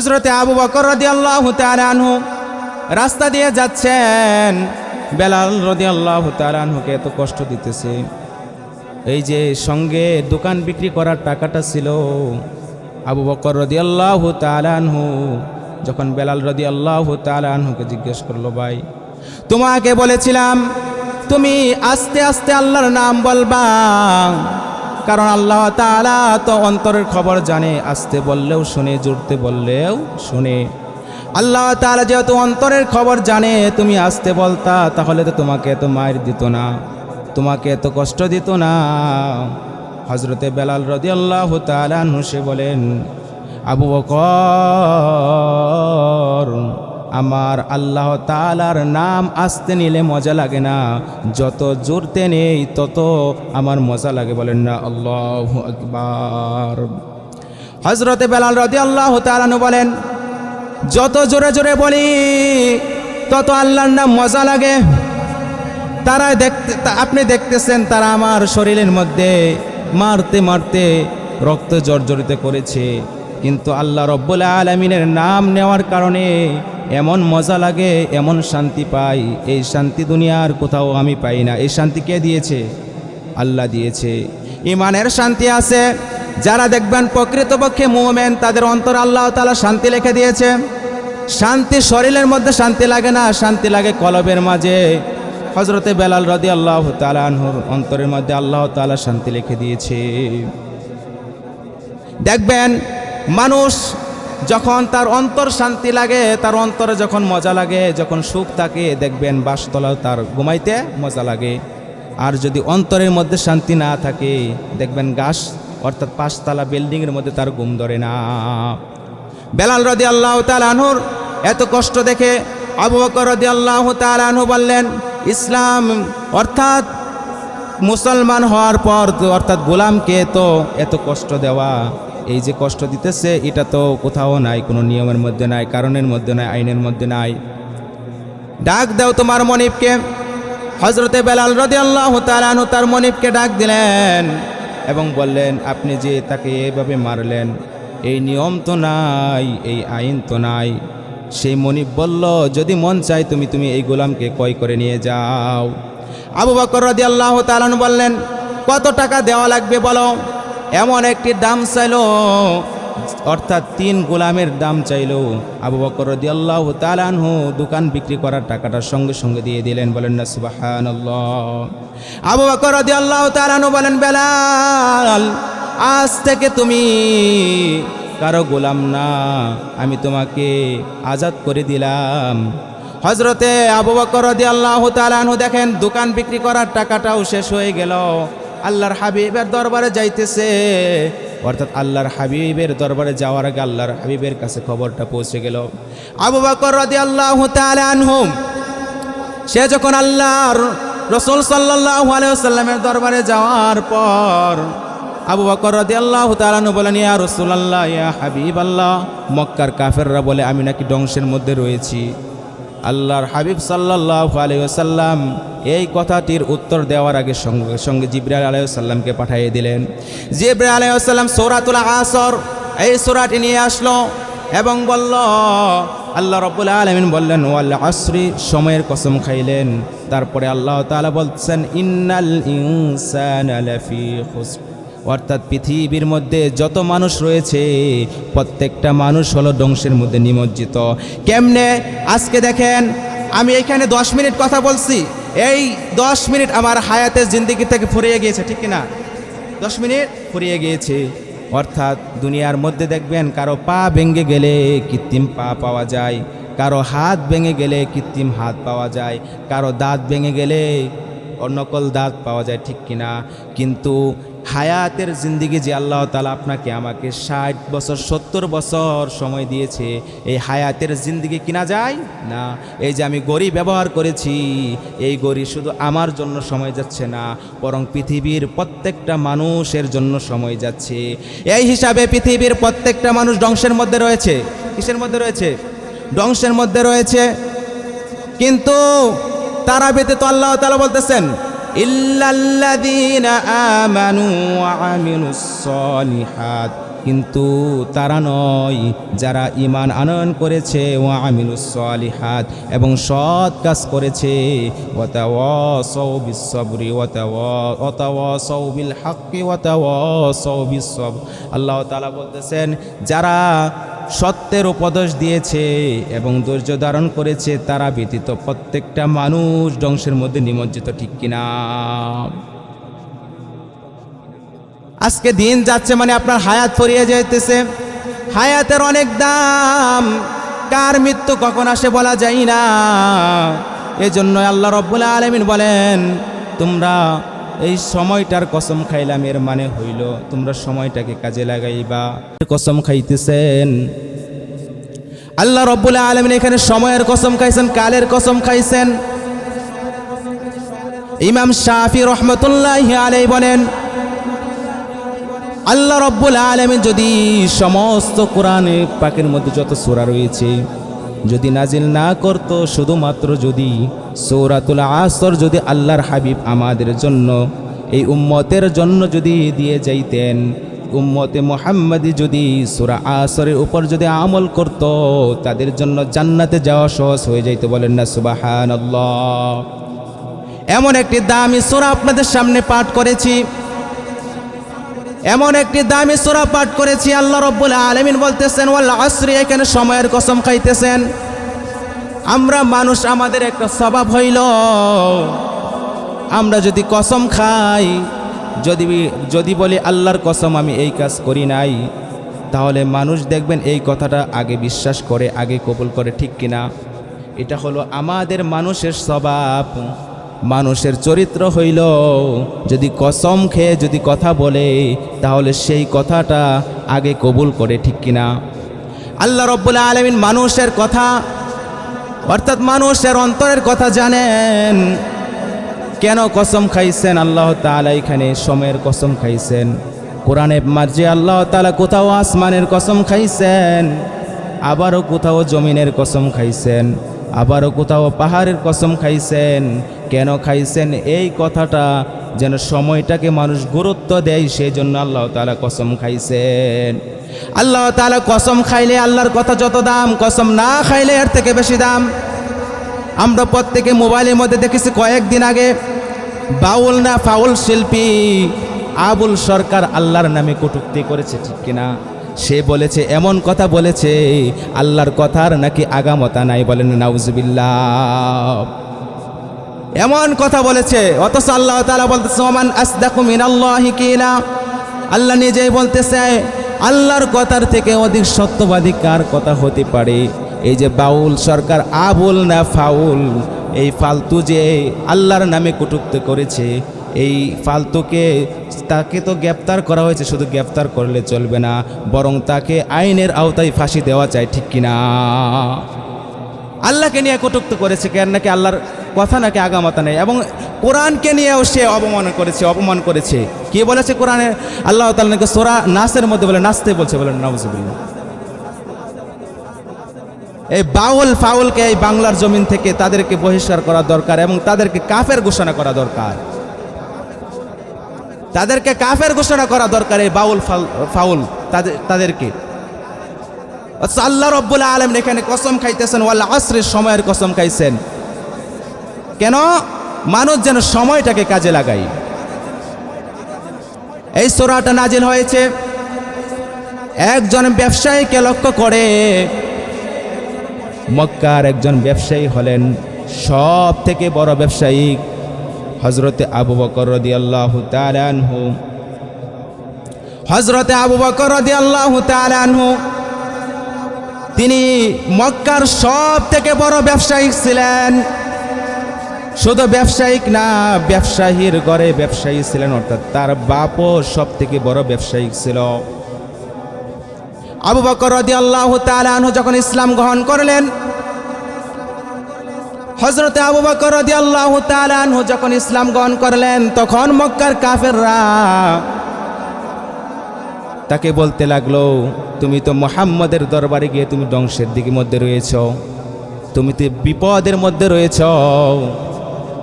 হযরতে আবু বকর রাদিয়াল্লাহু তাআলা আনহু রাস্তা দিয়ে যাচ্ছেন, বেলাল রাদিয়াল্লাহু তাআলা আনহুকে এত কষ্ট দিতেছে। এই যে সঙ্গে দোকান বিক্রি করার টাকাটা ছিল, আবু বকর রাদিয়াল্লাহু তাআলা আনহু যখন বেলাল রাদিয়াল্লাহু তাআলা আনহুকে জিজ্ঞেস করলো, ভাই তোমাকে বলেছিলাম তুমি আস্তে আস্তে আল্লাহর নাম বলবা, কারণ আল্লাহ তাআলা তো অন্তরের খবর জানে, আস্তে বললেও শুনে, জোরতে বললেও শুনে। আল্লাহ তাআলা যেহেতু অন্তরের খবর জানে, তুমি আস্তে বলতা তাহলে তো তোমাকে এত মায়ের দিত না, তোমাকে এত কষ্ট দিত না। হযরতে বেলাল রাদিয়াল্লাহু তাআলা আনহু সে বলেন, আবু বকর, আমার আল্লাহ তাআলার নাম আস্তে নিলে মজা লাগে না, যত জোরতে নেই তত আমার মজা লাগে। বলেন না আল্লাহু আকবার। হযরতে বেলাল রাদিয়াল্লাহু তাআলা আনহু বলেন, যত জোরে জোরে বলি তত আল্লাহর নাম মজা লাগে। তারা আপনি দেখতেছেন তারা আমার শরীরের মধ্যে মারতে মারতে রক্ত জর্জরিত করেছে, কিন্তু আল্লাহ রব্বুল আলামিনের নাম নেওয়ার কারণে এমন মজা লাগে, এমন শান্তি পাই, এই শান্তি দুনিয়ার কোথাও আমি পাই না। এই শান্তি কে দিয়েছে? আল্লাহ দিয়েছে। ইমানের শান্তি আছে, যারা দেখবেন প্রকৃতপক্ষে মুমিন তাদের অন্তরে আল্লাহ তাআলা শান্তি লিখে দিয়েছে। শান্তি শরীরের মধ্যে শান্তি লাগে না, শান্তি লাগে কলবের মাঝে। হযরতে বেলাল রাদিয়াল্লাহু তাআলা আনহুর অন্তরের মধ্যে আল্লাহ তাআলা শান্তি লিখে দিয়েছে। দেখবেন মানুষ যখন তার অন্তর শান্তি লাগে, তার অন্তরে যখন মজা লাগে, যখন সুখ থাকে, দেখবেন বাসতলাও তার ঘুমাইতে মজা লাগে। আর যদি অন্তরের মধ্যে শান্তি না থাকে, দেখবেন গাছ অর্থাৎ পাঁচতলা বিল্ডিংয়ের মধ্যে তার ঘুম ধরে না। বেলাল রাদিয়াল্লাহু তাআলা আনহুর এত কষ্ট দেখে আবু বকর রাদিয়াল্লাহু তাআলা আনহু বললেন, ইসলাম অর্থাৎ মুসলমান হওয়ার পর অর্থাৎ গোলামকে তো এত কষ্ট দেওয়া, এই যে কষ্ট দিতেছে এটা তো কোথাও নাই, কোনো নিয়মের মধ্যে নাই, কারণের মধ্যে নাই, আইনের মধ্যে নাই। ডাক দাও তোমার মনিবকে। হযরতে বেলাল রাদিয়াল্লাহু তাআলা আনহু তার মনিবকে ডাক দিলেন এবং বললেন, আপনি যে তাকে এভাবে মারলেন, এই নিয়ম তো নাই, এই আইন তো নাই। সেই মনিব বলল, যদি মন চাই তুমি এই গোলামকে ক্রয় করে নিয়ে যাও। আবু বকর রাদিয়াল্লাহু তাআলা আনহু বললেন, কত টাকা দেওয়া লাগবে বলো। এমন একটি দাম চাইলো, অর্থাৎ 3 গোলামের দাম চাইলো। আবু বকর রাদিয়াল্লাহু তাআলা আনহু দোকান বিক্রি করার টাকাটা সঙ্গে সঙ্গে দিয়ে দিলেন। বলেন না সুবহানাল্লাহ। আবু বকর রাদিয়াল্লাহু তাআলা আনহু বলেন, বেলাল আজ থেকে তুমি কারো গোলাম না, আমি তোমাকে আজাদ করে দিলাম। হযরতে আবু বকর রাদিয়াল্লাহু তাআলা আনহু দেখেন দোকান বিক্রি করার টাকাটাও শেষ হয়ে গেল। আল্লাহর হাবিবের দরবারে যাইতেছে, অর্থাৎ আল্লাহর হাবিবের দরবারে যাওয়ার আগে আল্লাহর হাবিবের কাছে খবরটা পৌঁছে গেল। আবু বকর রাদিয়াল্লাহু তাআলা আনহু সে যখন আল্লাহর রাসূল সাল্লাল্লাহু আলাইহি ওয়াসাল্লামের দরবারে যাওয়ার পর আবু বকর রাদিয়াল্লাহু তাআলা আনহু বলেন, ইয়া রাসূলুল্লাহ, ইয়া হাবিবাল্লাহ, মক্কার কাফেররা বলে আমি নাকি ধ্বংসের মধ্যে রয়েছি। আল্লাহর হাবিব সাল্লাল্লাহু আলাইহি ওয়াসাল্লাম এই কথাটির উত্তর দেওয়ার আগে সঙ্গে সঙ্গে জিবরাইল আলাইহিস সালামকে পাঠিয়ে দিলেন। জিবরাইল আলাইহিস সালাম সূরাতুল আসর এই সূরাটি নিয়ে আসলো এবং বলল, আল্লাহ রাব্বুল আলামিন বললেন, ওয়াল আসরি, সময়ের কসম খাইলেন। তারপরে আল্লাহ তাআলা বলছেন, ইন্নাল ইনসানা লাফি খুসর, অর্থাৎ পৃথিবীর মধ্যে যত মানুষ রয়েছে প্রত্যেকটা মানুষ হলো ধ্বংসের মধ্যে নিমজ্জিত। কেমনে? আজকে দেখেন আমি এখানে 10 মিনিট কথা বলছি, এই 10 মিনিট আমার হায়াতের জিন্দেগি থেকে ফুরিয়ে গিয়েছে, ঠিক কিনা? 10 মিনিট ফুরিয়ে গিয়েছে। অর্থাৎ দুনিয়ার মধ্যে দেখবেন কারো পা ভেঙে গেলে কৃত্রিম পা পাওয়া যায়, কারো হাত ভেঙে গেলে কৃত্রিম হাত পাওয়া যায়, কারো দাঁত ভেঙে গেলে নকল দাঁত পাওয়া যায়, ঠিক কিনা? কিন্তু হায়াতের জিন্দিগি যে আল্লাহ তাআলা আপনাকে আমাকে 60 বছর 70 বছর সময় দিয়েছে, এই হায়াতের জিন্দিগি কিনা যায় না। এই যে আমি গড়ি ব্যবহার করেছি, এই গড়ি শুধু আমার জন্য সময় যাচ্ছে না, বরং পৃথিবীর প্রত্যেকটা মানুষের জন্য সময় যাচ্ছে। এই হিসাবে পৃথিবীর প্রত্যেকটা মানুষ ধ্বংসের মধ্যে রয়েছে। কিসের মধ্যে রয়েছে? ধ্বংসের মধ্যে রয়েছে। কিন্তু তারা ব্যতীত আল্লাহ তাআলা বলতেছেন, ইল্লাল্লাযীনা আমানু ওয়া আমিলুস সালিহাত, কিন্তু তারা নয় যারা ঈমান আনয়ন করেছে ওয়া আমিলুস সালিহাত এবং সৎ কাজ করেছে ওয়া তাওয়াসাউ বিস সাবরি ওয়া তাওয়াসাউ বিল হাক্কি ওয়া তাওয়াসাউ বিস সবর। আল্লাহ তাআলা বলতেছেন যারা সত্যের উপদেশ দিয়েছে এবং ধৈর্য ধারণ করেছে তারা ব্যতীত প্রত্যেকটা মানুষ ধ্বংসের মধ্যে নিমজ্জিত, ঠিক কিনা? আজকে দিন যাচ্ছে মানে আপনার হায়াত ফুরিয়ে যাইতেছে। হায়াতের অনেক দাম, কার মৃত্যু কখন আসে বলা যায় না। এজন্য আল্লাহ রাব্বুল আলামিন বলেন তোমরা এই সময়টার কসম খাইলাম, এর মানে হইল তোমরা সময়টাকে কাজে লাগাইবা। কসম খাইতেছেন আল্লাহ রাব্বুল আলামিন, এখানে সময়ের কসম খাইছেন, কালের কসম খাইছেন। ইমাম শাফি রহমতুল্লাহি আলাইহি বলেন আল্লাহ রাব্বুল আলামিন যদি সমস্ত কোরআনে পাকের মধ্যে যত সূরা রয়েছে যদি নাজিল না করত, শুধুমাত্র যদি সূরাতুল আসর যদি আল্লাহর হাবিব আমাদের জন্য এই উম্মতের জন্য যদি দিয়ে যাইতেন, উম্মতে মুহাম্মাদি যদি সূরা আসরের উপর যদি আমল করত, তাদের জন্য জান্নাতে যাওয়া সহজ হয়ে যাইত। বলেন না সুবহানাল্লাহ। এমন একটি দামি সূরা আপনাদের সামনে পাঠ করেছি, এমন একটি দামি সূরা পাঠ করেছি। আল্লাহ রাব্বুল আলামিন বলতেছেন ওয়াল আসরি, এখানে সময়ের কসম খাইতেছেন। আমরা মানুষ, আমাদের একটা স্বভাব হইল আমরা যদি কসম খাই, যদি বলি আল্লাহর কসম আমি এই কাজ করি নাই, তাহলে মানুষ দেখবেন এই কথাটা আগে বিশ্বাস করে, আগে কবুল করে, ঠিক কিনা? এটা হলো আমাদের মানুষের স্বভাব, মানুষের চরিত্র হইল যদি কসম খেয়ে যদি কথা বলে তাহলে সেই কথাটা আগে কবুল করে, ঠিক কিনা? আল্লাহ রাব্বুল আলামিন মানুষের কথা অর্থাৎ মানুষের অন্তরের কথা জানেন। কেন কসম খাইছেন আল্লাহ তাআলা? এখানে সময়ের কসম খাইছেন। কোরআনে মাঝে আল্লাহ তাআলা কোথাও আসমানের কসম খাইছেন, আবারও কোথাও জমিনের কসম খাইছেন, আবারও কোথাও পাহাড়ের কসম খাইছেন। কেন খাইছেন? এই কথাটা যেন সময়টাকে মানুষ গুরুত্ব দেয়, সেই জন্য আল্লাহ তাআলা কসম খাইছেন। আল্লাহ তাআলা কসম খাইলে আল্লাহর কথা যত দাম, কসম না খাইলে এর থেকে বেশি দাম। আমরা প্রত্যেকে মোবাইলের মধ্যে দেখেছি কয়েকদিন আগে বাউল না ফাউল শিল্পী আবুল সরকার আল্লাহর নামে কটূক্তি করেছে, ঠিক কিনা? সে বলেছে, এমন কথা বলেছে আল্লাহর কথার নাকি আগামতা নাই। বলেন নাউজুবিল্লাহ। এমন কথা বলেছে, অথচ আল্লাহ তাআলা বলতেছে ওমান আসদাকু মিনাল্লাহি কিলা। আল্লাহ নিজেই বলতেছে আল্লাহর কথার থেকে অধিক সত্যবাদী কার কথা হতে পারে? এই যে বাউল সরকার আবুল না ফাউল, এই ফালতু যে আল্লাহর নামে কটূক্তি করেছে, এই ফালতুকে তাকে তো গ্রেপ্তার করা হয়েছে। শুধু গ্রেপ্তার করলে চলবে না, বরং তাকে আইনের আওতায় ফাঁসি দেওয়া চাই, ঠিক কিনা? আল্লাহকে নিয়ে কটূক্তি করেছে, কেন নাকি আল্লাহর কথা নাকি আগামাতা নেই, এবং কোরআনকে নিয়েও সে অপমান করেছে। কি বলেছে কোরআনে? আল্লাহ তাআলা নাকি সূরা নাসের মধ্যে বলে নাচতে বলছে। বলেন নাউজুবিল্লাহ। এই বাউল ফাউলকে এই বাংলার জমিন থেকে তাদেরকে বহিষ্কার করা দরকার এবং তাদেরকে কাফের ঘোষণা করা দরকার, তাদেরকে কাফের ঘোষণা করা দরকার। এই বাউল ফাউল তাদেরকে আল্লাহ রাব্বুল আলামিন এখানে কসম খাইতেছেন ওয়াল আসরের, সময়ের কসম খাইছেন। কেন? মানুষ যেন সময়টাকে কাজে লাগায়। এই সূরাটা নাজিল হয়েছে একজন ব্যবসায়ীকে লক্ষ্য করে। মক্কার একজন ব্যবসায়ী হলেন সব থেকে বড় ব্যবসায়ী হযরতে আবু বকর রাদিয়াল্লাহু তাআলা আনহু। হযরতে আবু বকর রাদিয়াল্লাহু তাআলা আনহু তিনি মক্কার সব থেকে বড় ব্যবসায়ী ছিলেন। শুধু ব্যবসায়িক না, ব্যবসায়ীর ঘরে ব্যবসায়ী ছিলেন, অর্থাৎ তার বাপও সব থেকে বড় ব্যবসায়ী ছিল। আবু বকর রাদিয়াল্লাহু তাআলা আনহু যখন ইসলাম গ্রহণ করলেন, হযরতে আবু বকর রাদিয়াল্লাহু তাআলা আনহু যখন ইসলাম গ্রহণ করলেন, তখন মক্কার কাফেররা তাকে বলতে লাগলো, তুমি তো মুহাম্মদের দরবারে গিয়ে তুমি ধ্বংসের দিকে মধ্যে রয়েছ, তুমি তো বিপদের মধ্যে রয়েছ,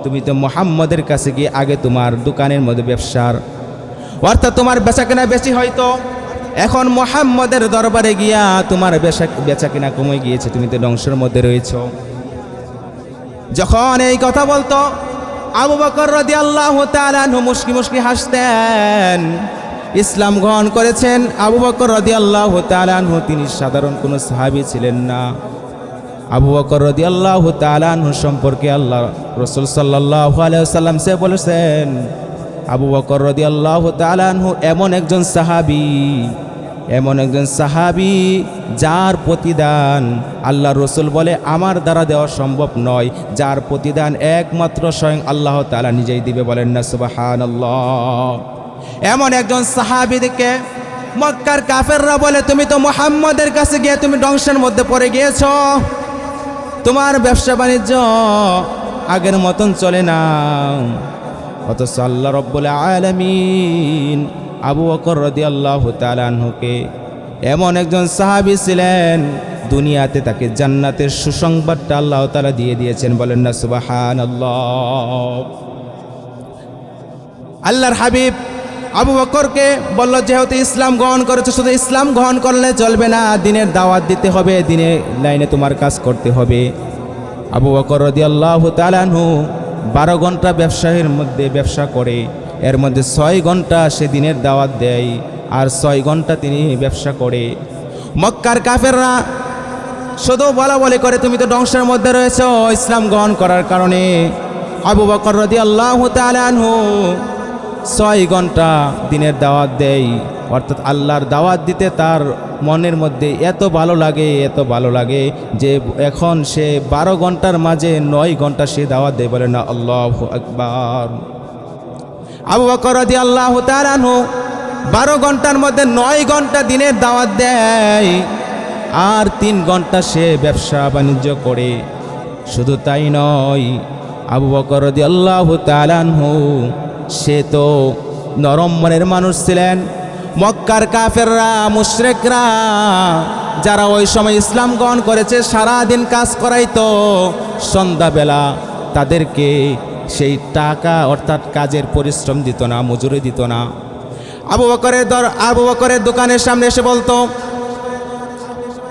তুমি তো মুহাম্মদের কাছে গিয়ে আগে তোমার দোকানের মধ্যে ব্যবসার অর্থাৎ তোমার বেচাকেনা বেশি হয়তো এখন মুহাম্মদের দরবারে গিয়া তোমার বেচা কিনা কমে গিয়েছে, তুমি তো ধ্বংসের মধ্যে রয়েছো। যখন এই কথা বলতো আবু বকর রাদিয়াল্লাহু তাআলা আনহু মুস্কি মুস্কি হাসতেন। ইসলাম গ্রহণ করেছেন আবু বকর রাদিয়াল্লাহু তাআলা আনহু, তিনি সাধারণ কোনো সাহাবী ছিলেন না। আবু বকর রাদিয়াল্লাহু তাআলা আনহু সম্পর্কে আল্লাহ রাসূল সাল্লাল্লাহু আলাইহি ওয়াসাল্লাম সে বলেছেন, আবু বকর রাদিয়াল্লাহু তাআলা আনহু এমন একজন সাহাবী যার প্রতিদান আল্লাহ রসুল বলে আমার দ্বারা দেওয়া সম্ভব নয়, যার প্রতিদান একমাত্র স্বয়ং আল্লাহ তাআলা নিজেই দিবে, বলেন না সুবহানাল্লাহ। এমন একজন সাহাবীকে মক্কার কাফেররা বলে, তুমি তো মুহাম্মদের কাছে গিয়ে তুমি ধ্বংসের মধ্যে পড়ে গিয়েছো, তোমার ব্যবসা বাণিজ্য আগের মতন চলে না। অথচ আল্লাহ রব্বুল আলামিন আবু বকর রাদিয়াল্লাহু তাআলা আনহুকে, এমন একজন সাহাবী ছিলেন, দুনিয়াতে তাকে জান্নাতের সুসংবাদটা আল্লাহ তাআলা দিয়ে দিয়েছেন, বলেন না সুবহানাল্লাহ। আল্লাহর হাবিব আবু বকরকে বলল, যেহেতু ইসলাম গ্রহণ করেছো, শুধু ইসলাম গ্রহণ করলে চলবে না, দিনের দাওয়াত দিতে হবে, দিনের লাইনে তোমার কাজ করতে হবে। আবু বকর রাদিয়াল্লাহু তাআলা আনহু 12 ঘন্টা ব্যবসায়ের মধ্যে ব্যবসা করে, এর মধ্যে 6 ঘন্টা সে দিনের দাওয়াত দেয় আর 6 ঘন্টা তিনি ব্যবসা করে। মক্কার কাফেররা শুধু বলা বলে করে, তুমি তো ধ্বংসের মধ্যে রয়েছো ইসলাম গ্রহণ করার কারণে। আবু বকর রাদিয়াল্লাহু তাআলা আনহু 6 ঘন্টা দিনের দাওয়াত দেয়, অর্থাৎ আল্লাহর দাওয়াত দিতে তার মনের মধ্যে এত ভালো লাগে যে এখন সে 12 ঘন্টার মাঝে 9 ঘন্টা সে দাওয়াত দেয়, বলে না আল্লাহু আকবার। আবু বকর রাদিয়াল্লাহু তাআলা আনহু 12 ঘন্টার মধ্যে 9 ঘন্টা দিনের দাওয়াত দেয় আর 3 ঘন্টা সে ব্যবসা বাণিজ্য করে। শুধু তাই নয়, আবু বকর রাদিয়াল্লাহু তাআলা আনহু সে তো নরম মনের মানুষ ছিলেন। মক্কার কাফেররা মুশরিকরা যারা ওই সময় ইসলাম গ্রহণ করেছে, সারাদিন কাজ করাইতো, সন্ধ্যাবেলা তাদেরকে সেই টাকা অর্থাৎ কাজের পরিশ্রম দিত না, মজুরি দিত না। আবু বকরের দোকানের সামনে এসে বলতো,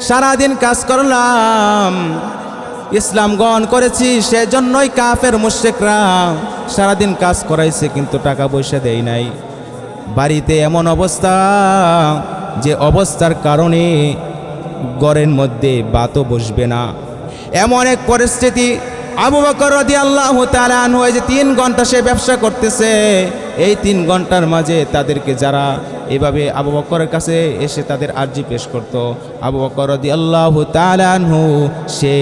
সারাদিন কাজ করলাম, ইসলাম গ্রহণ করেছি, সেজন্যই কাফের মুশরিকরা সারাদিন কাজ করাইছে, কিন্তু টাকা পয়সা দেয় নাই। বাড়িতে এমন অবস্থা যে অবস্থার কারণে ঘরের মধ্যে ভাতও বসবে না, এমন এক পরিস্থিতি। আবু বকর রাদিয়াল্লাহু তাআলা আনহু যে 3 ঘন্টা সে ব্যবসা করতেছে, এই 3 ঘন্টার মাঝে তাদেরকে যারা এভাবে আবু বকরের কাছে এসে তাদের আরজি পেশ করত, আবু বকর রাদিয়াল্লাহু তাআলা আনহু সে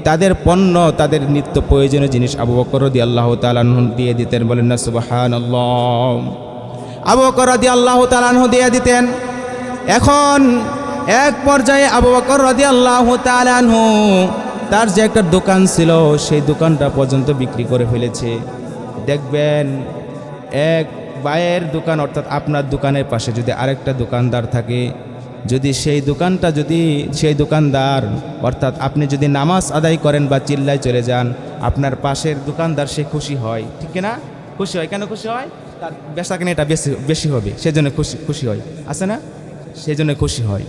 তাদের পণ্য, তাদের নিত্য প্রয়োজনীয় জিনিস আবু বকর রাদিয়াল্লাহু তাআলা আনহু দিয়ে দিতেন, বলেন না সুবহানাল্লাহ। আবু বকর রাদিয়াল্লাহু তাআলা আনহু দিয়ে দিতেন। এখন এক পর্যায়ে আবু বকর রাদিয়াল্লাহু তাআলা আনহু তার যে একটা দোকান ছিল, সেই দোকানটা পর্যন্ত বিক্রি করে ফেলেছে। দেখবেন এক ভাইয়ের দোকান, অর্থাৎ আপনার দোকানের পাশে যদি আরেকটা দোকানদার থাকে, যদি সেই দোকানদার অর্থাৎ আপনি যদি নামাজ আদায় করেন বা চিল্লায় চলে যান, আপনার পাশের দোকানদার সে খুশি হয়, ঠিক না? খুশি হয়। কেন খুশি হয়? তার বেচাকেনা এটা বেশি হবে, সেজন্য খুশি হয়, আছে না? সেজন্য খুশি হয়।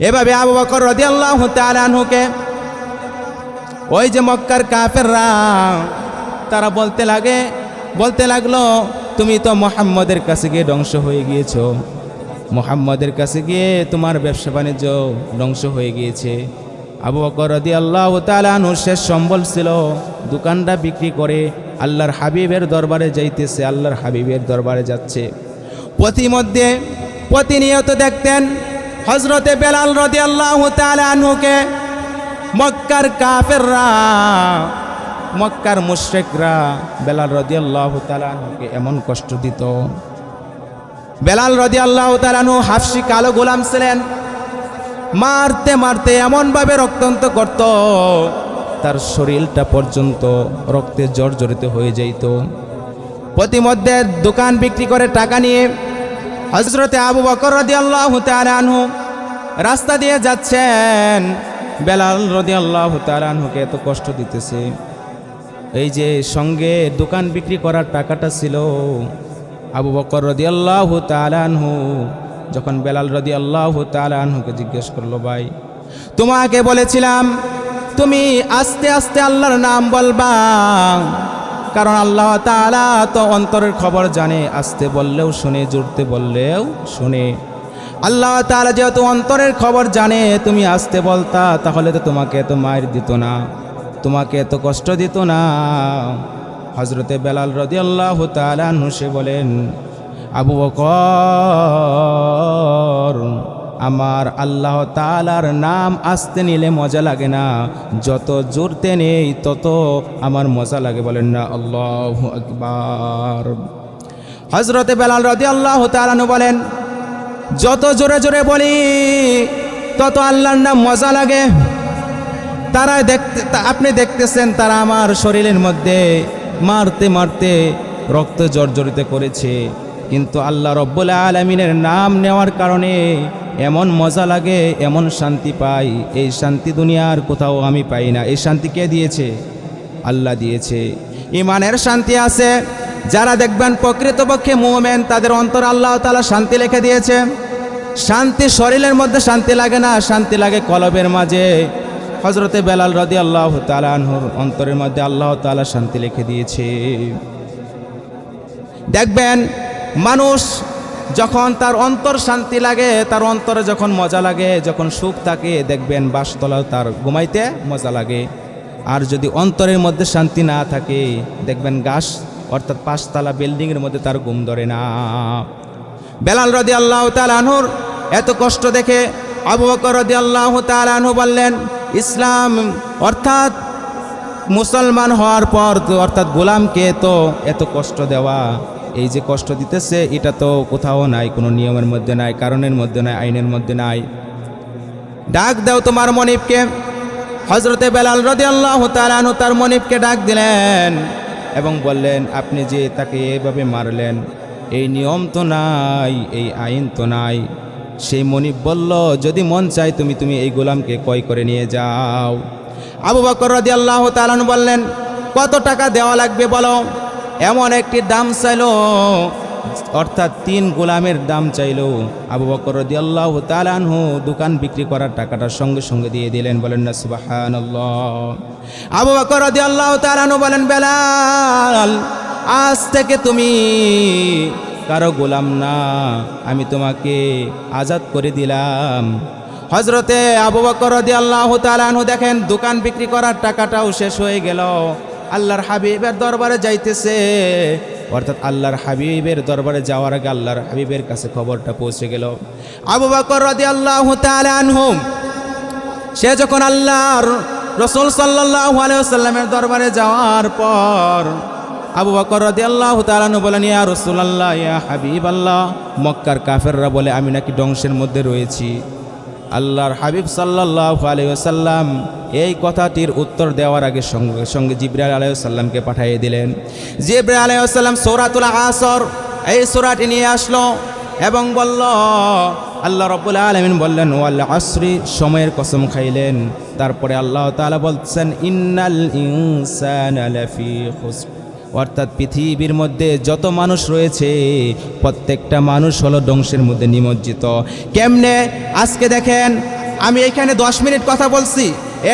এভাবে আবু বকর রাদিয়াল্লাহু তাআলা আনহুকে ওই যে মক্কার কাফেররা তারা বলতে লাগলো, তুমি তো মুহাম্মদের কাছে গিয়ে ধ্বংস হয়ে গিয়েছো, মুহাম্মদের কাছে গিয়ে তোমার ব্যবসা বাণিজ্য ধ্বংস হয়ে গিয়েছে। আবু বকর রাদিয়াল্লাহু তাআলা আনহুর শেষ সম্বল ছিল দোকানটা বিক্রি করে আল্লাহর হাবিবের দরবারে যাইতেছে, আল্লাহর হাবিবের দরবারে যাচ্ছে। প্রতিনিয়ত দেখতেন হযরতে বেলাল রাদিয়াল্লাহু তাআলা আনহুকে মক্কার কাফেররা, মক্কার মুশরিকরা বেলাল রাদিয়াল্লাহু তাআলা আনহুকে এমন কষ্ট দিত। বেলাল রাদিয়াল্লাহু তাআলা আনহু হাফসি কালো গোলাম ছিলেন, মারতে মারতে এমনভাবে রক্তান্ত করত, তার শরীরটা পর্যন্ত রক্তে জর্জরিত হয়ে যাইত। প্রতিমধ্যে দোকান বিক্রি করে টাকা নিয়ে হযরতে আবু বকর রাদিয়াল্লাহু তাআলা আনহু রাস্তা দিয়ে যাচ্ছেন। বেলাল রাদিয়াল্লাহু তাআলা আনহুকে এত কষ্ট দিতেছে, এই যে সঙ্গে দোকান বিক্রি করার টাকাটা ছিল, আবু বকর রাদিয়াল্লাহু তাআলা আনহু যখন বেলাল রাদিয়াল্লাহু তাআলা আনহুকে জিজ্ঞেস করলো, ভাই তোমাকে বলেছিলাম তুমি আস্তে আস্তে আল্লাহর নাম বলবা, কারণ আল্লাহ তাআলা তো অন্তরের খবর জানে, আস্তে বললেও শুনে, জোরতে বললেও শুনে। আল্লাহ তাআলা যেহেতু অন্তরের খবর জানে, তুমি আস্তে বলতা, তাহলে তো তোমাকে এত মায়ের দিত না, তোমাকে এত কষ্ট দিত না। হযরতে বেলাল রাদিয়াল্লাহু তাআলা আনহু সে বলেন, আবু বকর, আমার আল্লাহ তাআলার নাম আস্তে নিলে মজা লাগে না, যত জোরতে নেই তত আমার মজা লাগে। বলেন না আল্লাহু আকবার। হযরতে বেলাল রাদিয়াল্লাহু তাআলা আনহু বলেন, যত জোরে জোরে বলি তত আল্লাহর নাম মজা লাগে। তারা আপনি দেখতেছেন তারা আমার শরীরের মধ্যে মারতে মারতে রক্ত জর্জরিত করেছে, কিন্তু আল্লাহ রব্বুল আলামিনের নাম নেওয়ার কারণে এমন মজা লাগে, এমন শান্তি পাই, এই শান্তি দুনিয়ার কোথাও আমি পাই না। এই শান্তি কে দিয়েছে? আল্লাহ দিয়েছে। ইমানের শান্তি আছে, যারা দেখবেন প্রকৃতপক্ষে মুমিন তাদের অন্তর আল্লাহ তাআলা শান্তি লিখে দিয়েছে। শান্তি শরীরের মধ্যে শান্তি লাগে না, শান্তি লাগে কলবের মাঝে। হযরতে বেলাল রাদিয়াল্লাহু তাআলা আনহুর অন্তরের মধ্যে আল্লাহ তাআলা শান্তি লিখে দিয়েছে। দেখবেন মানুষ যখন তার অন্তর শান্তি লাগে, তার অন্তরে যখন মজা লাগে, যখন সুখ থাকে, দেখবেন বাসতলাও তার ঘুমাইতে মজা লাগে। আর যদি অন্তরের মধ্যে শান্তি না থাকে, দেখবেন গাছ অর্থাৎ 5 তলা বিল্ডিংয়ের মধ্যে তার ঘুম ধরে না। বেলাল রাদিয়াল্লাহু তাআলা আনহুর এত কষ্ট দেখে আবু বকর রাদিয়াল্লাহু তাআলা আনহু বললেন, ইসলাম অর্থাৎ মুসলমান হওয়ার পর অর্থাৎ গোলামকে তো এত কষ্ট দেওয়া, এই যে কষ্ট দিতেছে এটা তো কোথাও নাই, কোনো নিয়মের মধ্যে নাই, কারণের মধ্যে নাই, আইনের মধ্যে নাই। ডাক দাও তোমার মনিবকে। হযরতে বেলাল রাদিয়াল্লাহু তাআলা আনহু তার মনিবকে ডাক দিলেন এবং বললেন, আপনি যে তাকে এভাবে মারলেন, এই নিয়ম তো নাই, এই আইন তো নাই। সেই মনিব বলল, যদি মন চাই তুমি এই গোলামকে ক্রয় করে নিয়ে যাও। আবু বকর রাদিয়াল্লাহু তাআলা আনহু বললেন, কত টাকা দেওয়া লাগবে বলো। এমন একটি দাম চাইলো, অর্থাৎ 3 গোলামের দাম চাইলো। আবু বকর রাদিয়াল্লাহু তাআলা আনহু দোকান বিক্রি করার টাকাটা সঙ্গে সঙ্গে দিয়ে দিলেন। বলেন না সুবহানাল্লাহ। আবু বকর রাদিয়াল্লাহু তাআলা আনহু বলেন, বেলাল আজ থেকে তুমি কারো গোলাম না, আমি তোমাকে আজাদ করে দিলাম। হযরতে আবু বকর রাদিয়াল্লাহু তাআলা আনহু দেখেন দোকান বিক্রি করার টাকাটাও শেষ হয়ে গেল। আল্লাহর হাবিবের দরবারে যাইতেছে, অর্থাৎ আল্লাহর হাবিবের দরবারে যাওয়ার আগে আল্লাহর হাবিবের কাছে খবরটা পৌঁছে গেল। আবু বকর রাদিয়াল্লাহু তাআলা আনহু সে যখন আল্লাহর রাসূল সাল্লাল্লাহু আলাইহি ওয়াসাল্লামের দরবারে যাওয়ার পর আবু বকর রাদিয়াল্লাহু তাআলা আনহু বলেন, ইয়া রাসূলুল্লাহ, ইয়া হাবিবাল্লাহ, মক্কার কাফেররা বলে আমি নাকি ধ্বংসের মধ্যে রয়েছি। আল্লাহর হাবিব সাল্লাল্লাহু আলাইহি ওয়াসাল্লাম এই কথাটির উত্তর দেওয়ার আগে সঙ্গে সঙ্গে জিবরাইল আলাইহিস সালামকে পাঠিয়ে দিলেন। জিবরাইল আলাইহিস সালাম সূরাতুল আসর এই সূরাটি নিয়ে আসলো এবং বলল, আল্লাহ রাব্বুল আলামিন বললেন, ওয়াল আসরি, সময়ের কসম খাইলেন। তারপরে আল্লাহ তাআলা বলছেন, ইন্নাল ইনসানা লাফি খুসর, অর্থাৎ পৃথিবীর মধ্যে যত মানুষ রয়েছে প্রত্যেকটা মানুষ হলো ধ্বংসের মধ্যে নিমজ্জিত। কেমনে? আজকে দেখেন আমি এখানে 10 মিনিট কথা বলছি,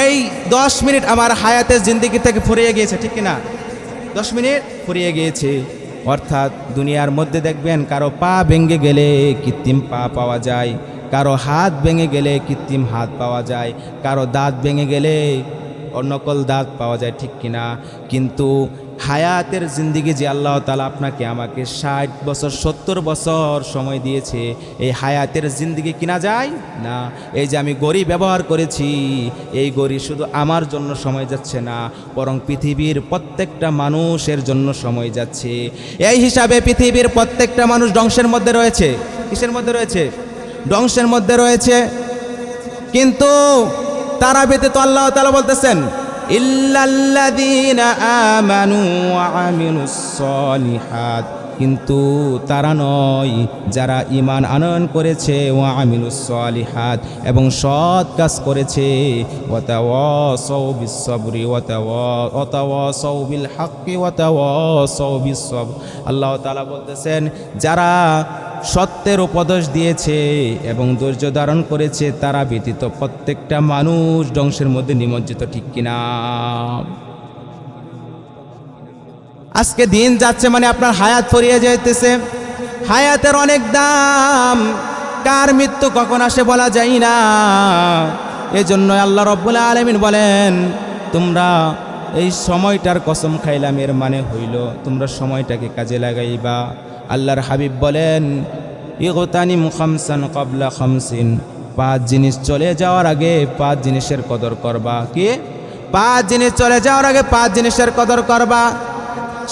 এই 10 মিনিট আমার হায়াতের জিন্দেগি থেকে ফুরিয়ে গিয়েছে, ঠিক কিনা? 10 মিনিট ফুরিয়ে গিয়েছে। অর্থাৎ দুনিয়ার মধ্যে দেখবেন কারো পা ভেঙে গেলে কৃত্রিম পা পাওয়া যায়, কারো হাত ভেঙে গেলে কৃত্রিম হাত পাওয়া যায়, কারো দাঁত ভেঙে গেলে নকল দাঁত পাওয়া যায়, ঠিক কিনা? কিন্তু হায়াতের জিন্দিগি যে আল্লাহ তাআলা আপনাকে আমাকে 60 বছর 70 বছর সময় দিয়েছে, এই হায়াতের জিন্দিগি কিনা যায় না। এই যে আমি গড়ি ব্যবহার করেছি, এই গড়ি শুধু আমার জন্য সময় যাচ্ছে না, বরং পৃথিবীর প্রত্যেকটা মানুষের জন্য সময় যাচ্ছে। এই হিসাবে পৃথিবীর প্রত্যেকটা মানুষ ধ্বংসের মধ্যে রয়েছে। কিসের মধ্যে রয়েছে? ধ্বংসের মধ্যে রয়েছে। কিন্তু তারা ব্যতীত আল্লাহ তাআলা বলতেছেন, ইল্লাল্লাযীনা আমানু ওয়া আমিলুস সালিহাত, কিন্তু তারা নয় যারা ঈমান আনয়ন করেছে ওয়া আমিলুস সালিহাত এবং সৎ কাজ করেছে ওয়া তাওয়াসাউ বিস সাবরি ওয়া তাওয়াসাউ বিল হাক্কি ওয়া তাওয়াসাউ বিস সবর। আল্লাহ তাআলা বলতেছেন যারা সত্যের উপদেশ দিয়েছে এবং ধৈর্য ধারণ করেছে তারা ব্যতীত প্রত্যেকটা মানুষ ধ্বংসের মধ্যে নিমজ্জিত, ঠিক কিনা? আজকে দিন যাচ্ছে মানে আপনার হায়াত ফুরিয়ে যাইতেছে। হায়াতের অনেক দাম, কার মৃত্যু কখন আসে বলা যায় না। এজন্য আল্লাহ রাব্বুল আলামিন বলেন তোমরা এই সময়টার কসম খাইলাম, এর মানে হইল তোমরা সময়টাকে কাজে লাগাইবা। আল্লাহর হাবিব বলেন ইগতানিম খামসান ক্বাবলা খামসিন, 5 জিনিস চলে যাওয়ার আগে 5 জিনিসের কদর করবা। কি? 5 জিনিস চলে যাওয়ার আগে 5 জিনিসের কদর করবা।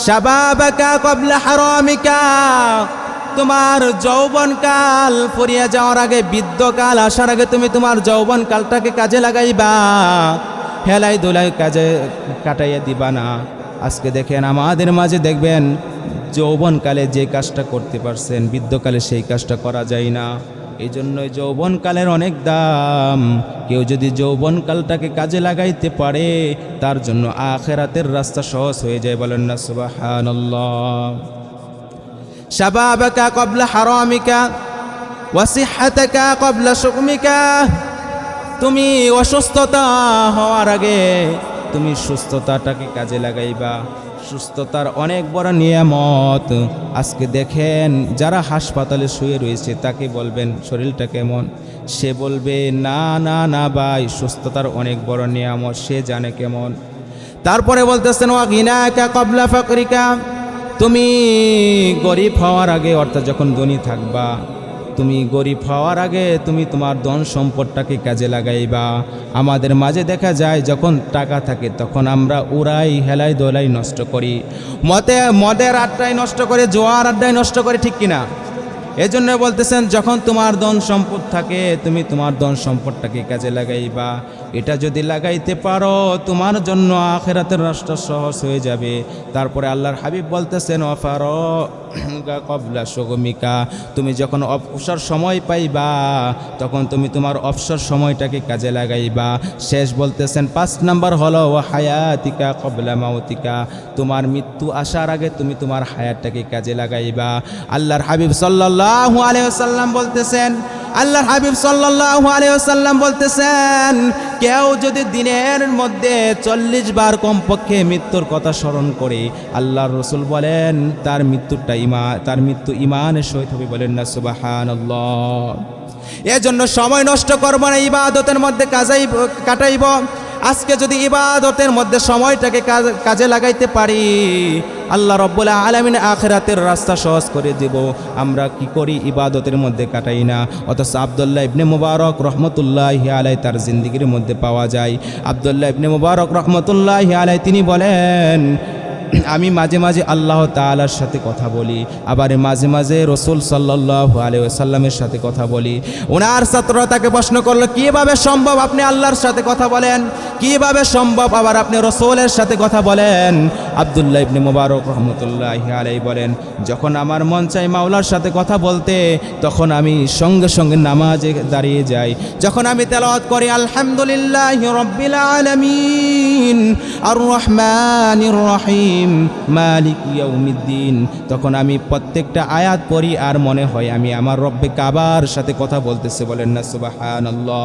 শাবাবাকা ক্বাবলা হারামিকা, তোমার যৌবনকাল ফুরিয়ে যাওয়ার আগে, বৃদ্ধকাল আসার আগে তুমি তোমার যৌবনকালটাকে কাজে লাগাইবা, হেলাই দোলাই কাজে কাটাইয়া দিবা না। আজকে দেখেন আমাদের মাঝে দেখবেন যৌবনকালে যে কাজটা করতে পারছেন বৃদ্ধকালে সেই কাজটা করা যায় না। এই জন্যই যৌবনকালের অনেক দাম। কেউ যদি যৌবনকালটাকে কাজে লাগাইতে পারে তার জন্য আখিরাতের রাস্তা সহজ হয়ে যায়। বলেন না সুবহানাল্লাহ। শাবাবাকা ক্বাবলা হারামিকা ওয়া সিহহাতাকা ক্বাবলা সুকমিকা, তুমি অসুস্থতা হওয়ার আগে তুমি সুস্থতাটাকে কাজে লাগাইবা। সুস্থতার অনেক বড় নিয়ামত। আজকে দেখেন যারা হাসপাতালে শুয়ে রয়েছে তাকে বলবেন শরীরটা কেমন, সে বলবে না না না ভাই, সুস্থতার অনেক বড় নিয়ামত, সে জানে কেমন। তারপরে বলতেছেন ওয়া গিনাকা ক্বাবলা ফাকরিকা, তুমি গরিব হওয়ার আগে, অর্থাৎ যখন ধনী থাকবা, তুমি গরিব হওয়ার আগে তুমি তোমার ধন সম্পদটাকে কাজে লাগাইবা। আমাদের মাঝে দেখা যায় যখন টাকা থাকে তখন আমরা উড়াই, হেলাই দোলাই নষ্ট করি, মদের আড্ডায় নষ্ট করে, জোয়ার আড্ডায় নষ্ট করে, ঠিক কিনা? এজন্য বলতেছেন যখন তোমার ধন সম্পদ থাকে তুমি তোমার ধন সম্পদটাকে কাজে লাগাইবা। এটা যদি লাগাইতে পারো তোমার জন্য আখিরাতের রাস্তা সহজ হয়ে যাবে। তারপরে আল্লাহর হাবিব বলতেছেন ওয়াফারগা ক্বাবলা সুগমিকা, তুমি যখন অবসর সময় পাইবা তখন তুমি তোমার অবসর সময়টাকে কাজে লাগাইবা। শেষ বলতেছেন 5 নাম্বার হলো ওয়া হায়াতিকা ক্বাবলা মাউতিকা, তোমার মৃত্যু আসার আগে তুমি তোমার হায়াতটাকে কাজে লাগাইবা। আল্লাহর হাবিব সাল্লাল্লাহু আলাইহি ওয়াসাল্লাম বলতেছেন, আল্লাহর হাবিব সাল্লাল্লাহু আলাইহি ওয়াসাল্লাম বলতেছেন কেউ যদি দিনের মধ্যে 40 বার কমপক্ষে মৃত্যুর কথা স্মরণ করে, আল্লাহর রাসূল বলেন তার মৃত্যু ঈমানের সহিত হবে। বলেন না সুবহানাল্লাহ। এজন্য সময় নষ্ট করব না, ইবাদতের মধ্যে কাটাইব। আজকে যদি ইবাদতের মধ্যে সময়টাকে কাজে লাগাইতে পারি আল্লাহ রাব্বুল আলামিন আখিরাতের রাস্তা সহজ করে দেব। আমরা কি করি? ইবাদতের মধ্যে কাটাই না। অথচ আব্দুল্লাহ ইবনে মুবারক রহমতুল্লাহি আলাইহি তার জিন্দেগির মধ্যে পাওয়া যায়। আব্দুল্লাহ ইবনে মুবারক রহমতুল্লাহি আলাইহি তিনি বলেন আমি মাঝে মাঝে আল্লাহ তাআলার সাথে কথা বলি, আবার মাঝে মাঝে রাসূল সাল্লাল্লাহু আলাইহি ওয়াসাল্লামের সাথে কথা বলি। ওনার ছাত্ররা তাকে প্রশ্ন করলো কিভাবে সম্ভব আপনি আল্লাহর সাথে কথা বলেন, কিভাবে সম্ভব আবার আপনি রাসূলের সাথে কথা বলেন? আব্দুল্লাহ ইবনে মুবারক রহমতুল্লাহি আলাইহি বলেন যখন আমার মন চাই মাওলার সাথে কথা বলতে তখন আমি সঙ্গে সঙ্গে নামাজে দাঁড়িয়ে যাই। যখন আমি তেলাওয়াত করি আলহামদুলিল্লাহি রাব্বিল আলামিন আর রহমানির রহিম মালিক ইয়াউমিদ্দিন, তখন আমি প্রত্যেকটা আয়াত পড়ি আর মনে হয় আমি আমার রব্বে কাবার সাথে কথা বলতেছি। বলেন না সুবহানাল্লাহ।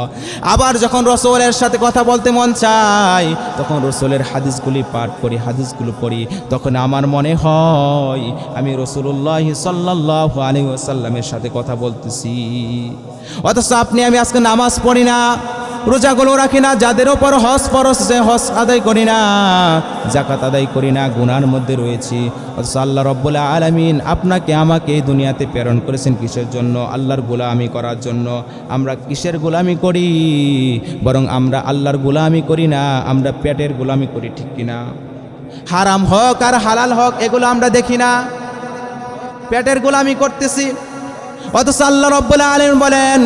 আবার যখন রাসূলের সাথে কথা বলতে মন চায় তখন রাসূলের হাদিসগুলি পাঠ করি, হাদিসগুলো পড়ি, তখন আমার মনে হয় আমি রাসূলুল্লাহ সাল্লাল্লাহু আলাইহি ওয়াসাল্লামের সাথে কথা বলতেছি। অথচ আপনি আমি আজকে নামাজ পড়ি না, রোজাগুলো রাখি না, যাদের ওপর হজ ফরজ সে হজ আদায় করি না, যাকাত আদায় করি না, গুনার মধ্যে রয়েছি। অথচ আল্লাহ রাব্বুল আলামিন আপনাকে আমাকে এই দুনিয়াতে প্রেরণ করেছেন কিসের জন্য? আল্লাহর গোলামি করার জন্য। আমরা কিসের গোলামি করি? বরং আমরা আল্লাহর গোলামি করি না, আমরা পেটের গোলামি করি, ঠিক কিনা? হারাম হোক আর হালাল হোক এগুলো আমরা দেখি না, পেটের গোলামি করতেছি। অথচ আল্লাহ রাব্বুল আলামিন বলেন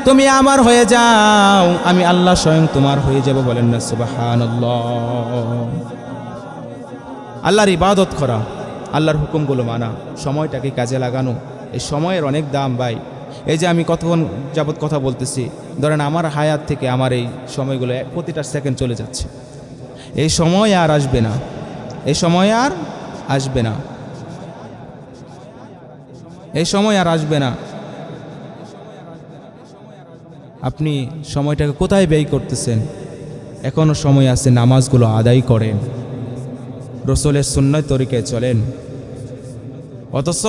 তুমি আমার হয়ে যাও, আমি আল্লাহ স্বয়ং তোমার হয়ে যাব। বলেন না সুবহানাল্লাহ। আল্লাহর ইবাদত করা, আল্লাহর হুকুমগুলো মানা, সময়টাকে কাজে লাগানো। এই সময়ের অনেক দাম ভাই। এই যে আমি কতক্ষণ যাবৎ কথা বলতেছি, ধরেন আমার হায়াত থেকে আমার এই সময়গুলো প্রতিটা সেকেন্ড চলে যাচ্ছে। এই সময় আর আসবে না, এই সময় আর আসবে না, এই সময় আর আসবে না। আপনি সময়টাকে কোথায় ব্যয় করতেছেন? এখনও সময় আছে, নামাজগুলো আদায় করেন, রসুলের সুন্নাহ তরিকায় চলেন। অথচ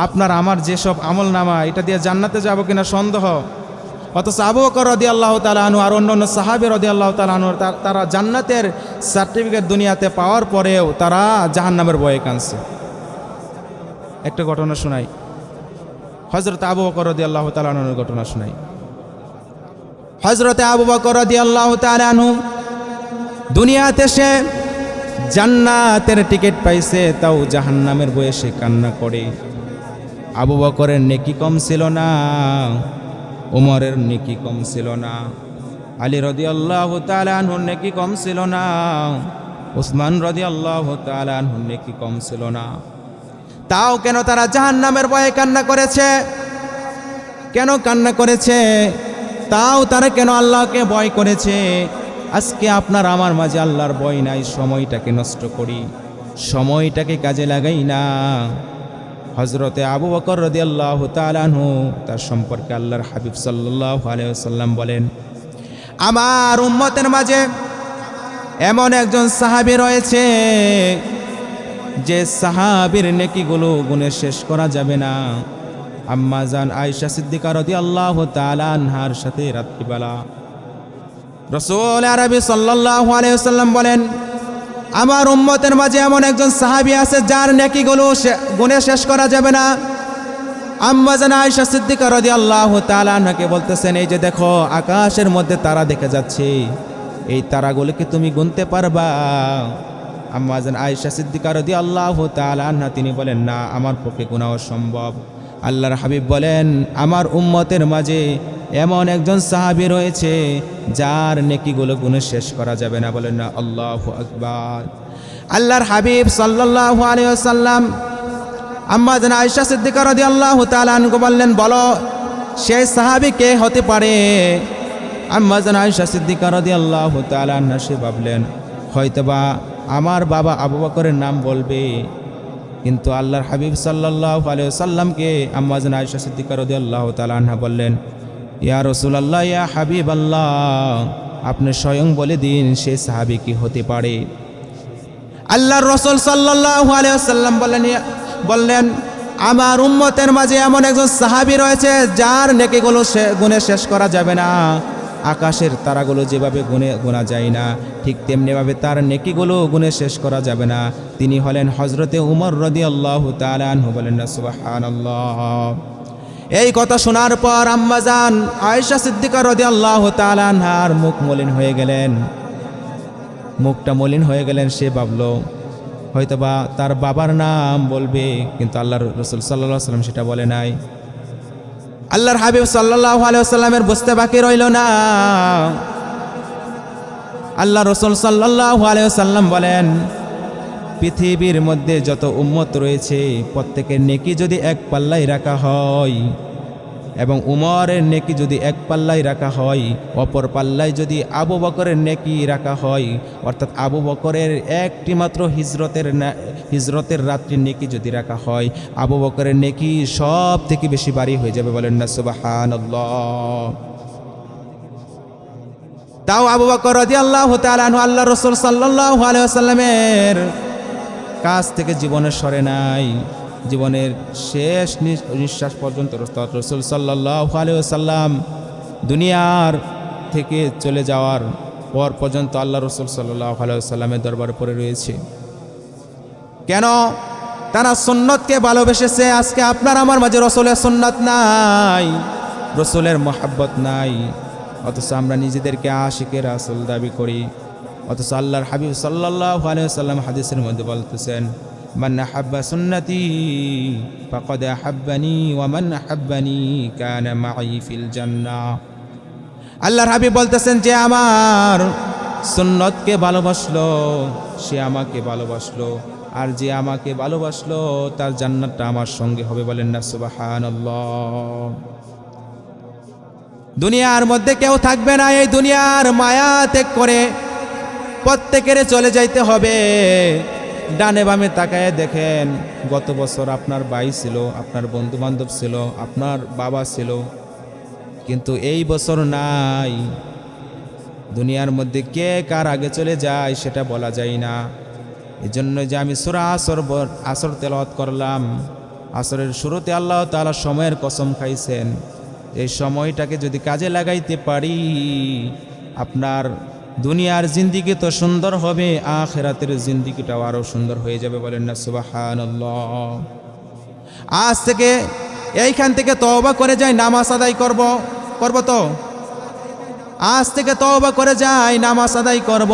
আপনার আমার যেসব আমল নামা, এটা দিয়ে জান্নাতে যাব কিনা সন্দেহ। অথচ আবু বকর রাদিয়াল্লাহু তাআলা আনহু আর অন্যান্য সাহাবী রাদিয়াল্লাহু তাআলা আনহু তারা জান্নাতের সার্টিফিকেট দুনিয়াতে পাওয়ার পরেও তারা জাহান্নামের ভয়ে কাঁদছে। একটা ঘটনা শোনাই, হযরত আবু বকর রাদিয়াল্লাহু তাআলা আনহুর ঘটনা শোনাই। হযরত আবু বকর রাদিয়াল্লাহু তাআলা আনহু দুনিয়াতে সে জান্নাতের টিকিট পাইছে, তাও জাহান্নামের ভয়ে সে কান্না করে। আবু বকরের নেকি কম ছিল না, ওমরের নেকি কম ছিল না, আলী রাদিয়াল্লাহু তাআলা আনহুর নেকি কম ছিল না, উসমান রাদিয়াল্লাহু তাআলা আনহুর নেকি কম ছিল না। তাও কেন তারা জাহান্নামের ভয়ে কান্না করেছে? কেন কান্না করেছে? তাও তারা কেন আল্লাহকে ভয় করেছে? আজকে আপনার আমার মাঝে আল্লাহর ভয় নাই, সময়টাকে নষ্ট করি, সময়টাকে কাজে লাগাই না। হযরতে আবু বকর রাদিয়াল্লাহু তাআলা আনহু, তার সম্পর্কে আল্লাহর হাবিব সাল্লাল্লাহু আলাইহি ওয়াসাল্লাম বলেন, আমার উম্মতের মাঝে এমন একজন সাহাবী রয়েছে যে সাহাবীর নেকিগুলো গুণে শেষ করা যাবে না। আম্মা জান আয়েশা সিদ্দিকা রাদিয়াল্লাহু তাআলা আনহার সাথে রাত্রিবেলা রাসূল আরবি সাল্লাল্লাহু আলাইহি ওয়াসাল্লাম বলেন, আমার উম্মতের মাঝে এমন একজন সাহাবী আছে যার নেকিগুলো গুণে শেষ করা যাবে না। আম্মা জান আয়েশা সিদ্দিকা রাদিয়াল্লাহু তাআলা আনহাকে বলতেছেন, এই যে দেখো আকাশের মধ্যে তারা দেখে যাচ্ছে, এই তারাগুলোকে তুমি গুনতে পারবা? আম্মা জান আয়েশা সিদ্দিকা রাদিয়াল্লাহু তাআলা আনহা তিনি বলেন, না, আমার পক্ষে গোনা অসম্ভব। আল্লাহর হাবিব বলেন, আমার উম্মতের মাঝে এমন একজন সাহাবী রয়েছে যার নেকিগুলো গুণে শেষ করা যাবে না। বলেন না আল্লাহু আকবার। আল্লাহর হাবিব সাল্লাল্লাহু আলাইহি ওয়াসাল্লাম আম্মা জান আয়েশা সিদ্দিকা রাদিয়াল্লাহু তাআলা আনহা বললেন, বলো সেই সাহাবী কে হতে পারে? আম্মা জান আয়েশা সিদ্দিকা রাদিয়াল্লাহু তাআলা আনহা সে ভাবলেন হয়তোবা আমার বাবা আবু বকরের নাম বলবে, কিন্তু আল্লাহর হাবিব সাল্লাল্লাহু আলাইহি ওয়াসাল্লামকে আম্মা জান আয়েশা সিদ্দিকা রাদিয়াল্লাহু তাআলা আনহা বললেন, ইয়া রাসূলুল্লাহ, ইয়া হাবিবাল্লাহ, আপনি স্বয়ং বলে দিন সেই সাহাবী কি হতে পারে? আল্লাহর রাসূল সাল্লাল্লাহু আলাইহি ওয়াসাল্লাম বললেন, আমার উম্মতের মাঝে এমন একজন সাহাবী রয়েছে যার নেকিগুলো গুণে শেষ করা যাবে না। আকাশের তারাগুলো যেভাবে গোনা যায় না, ঠিক তেমনিভাবে তার নেকিগুলো গুণে শেষ করা যাবে না। তিনি হলেন হযরতে উমর রাদিয়াল্লাহু তাআলা আনহু। বলেন না সুবহানাল্লাহ। এই কথা শোনার পর আম্মা জান আয়েশা সিদ্দিকা রাদিয়াল্লাহু তাআলা আনহার মুখ মলিন হয়ে গেলেন, মুখটা মলিন হয়ে গেলেন। সে ভাবলো হয়তোবা তার বাবার নাম বলবে, কিন্তু আল্লাহর রাসূল সাল্লাল্লাহু আলাইহি ওয়াসাল্লাম সেটা বলে নাই। আল্লাহর হাবিব সাল্লাল্লাহু আলাইহি ওয়াসাল্লামের বুঝতে বাকি রইল না। আল্লাহ রাসূল সাল্লাল্লাহু আলাইহি ওয়াসাল্লাম বলেন, পৃথিবীর মধ্যে যত উম্মত রয়েছে প্রত্যেকের নেকি যদি এক পাল্লায় রাখা হয়, এবং উমরের নেকি যদি এক পাল্লায় রাখা হয়, অপর পাল্লায় যদি আবু বকরের নেকি রাখা হয়, অর্থাৎ আবু বকরের একটি মাত্র হিজরতের রাত্রির নেকি যদি রাখা হয়, আবু বকরের নেকি সব থেকে বেশি ভারী হয়ে যাবে। বলেন না সুবহানাল্লাহ। তাও আবু বকর রাদিয়াল্লাহু তাআলা আনহু আল্লাহ রাসূল সাল্লাল্লাহু আলাইহি ওয়াসাল্লামের কাছ থেকে জীবনের সরে নাই। জীবনের শেষ নিঃশ্বাস পর্যন্ত রাসূল সাল্লাল্লাহু আলাইহি ওয়াসাল্লাম দুনিয়ার থেকে চলে যাওয়ার পর পর্যন্ত আল্লাহ রাসূল সাল্লাল্লাহু আলাইহি ওয়াসাল্লামের দরবারে পড়ে রয়েছে। কেন? তারা সুন্নতকে ভালোবেসেছে। আজকে আপনার আমার মাঝে রাসূলের সুন্নাত নাই, রাসূলের মহব্বত নাই, অথচ আমরা নিজেদেরকে আশিকে রাসূল দাবি করি। অথচ আল্লাহর হাবিব সাল্লাল্লাহু আলাইহি ওয়াসাল্লাম হাদিসের মধ্যে বলতেছেন, মান আহাব্বা সুন্নতি ফাকাদ আহাব্বানি ওয়া মান আহাব্বানি কানা মাই ফিল জান্নাহ। আল্লাহর হাবিব বলতেছেন, যে আমার সুন্নতকে ভালোবাসলো সে আমাকে ভালোবাসলো, আর যে আমাকে ভালোবাসলো তার জান্নাতটা আমার সঙ্গে হবে, বলেন না সুবহানাল্লাহ। দুনিয়ার মধ্যে কেউ থাকবে না, এই দুনিয়ার মায়া ত্যাগ করে প্রত্যেকের চলে যাইতে হবে। ডানে বামে তাকায় দেখেন, গত বছর আপনার ভাই ছিল, আপনার বন্ধু বান্ধব ছিল, আপনার বাবা ছিল, কিন্তু এই বছর নাই। দুনিয়ার মধ্যে কে কার আগে চলে যায় সেটা বলা যায় না। এই জন্য যে আমি সূরা আসর তেলাওয়াত করলাম, আসরের শুরুতে আল্লাহ তাআলা সময়ের কসম খাইছেন। এই সময়টাকে যদি কাজে লাগাইতে পারি, আপনার দুনিয়ার জিন্দিগি তো সুন্দর হবে, আখিরাতের জিন্দিগিটাও আরও সুন্দর হয়ে যাবে, বলেন না সুবহানাল্লাহ। আজ থেকে এইখান থেকে তওবা করে যাই, নামাজ আদায় করব তো, আজ থেকে তওবা করে যাই, নামাজ আদায় করব।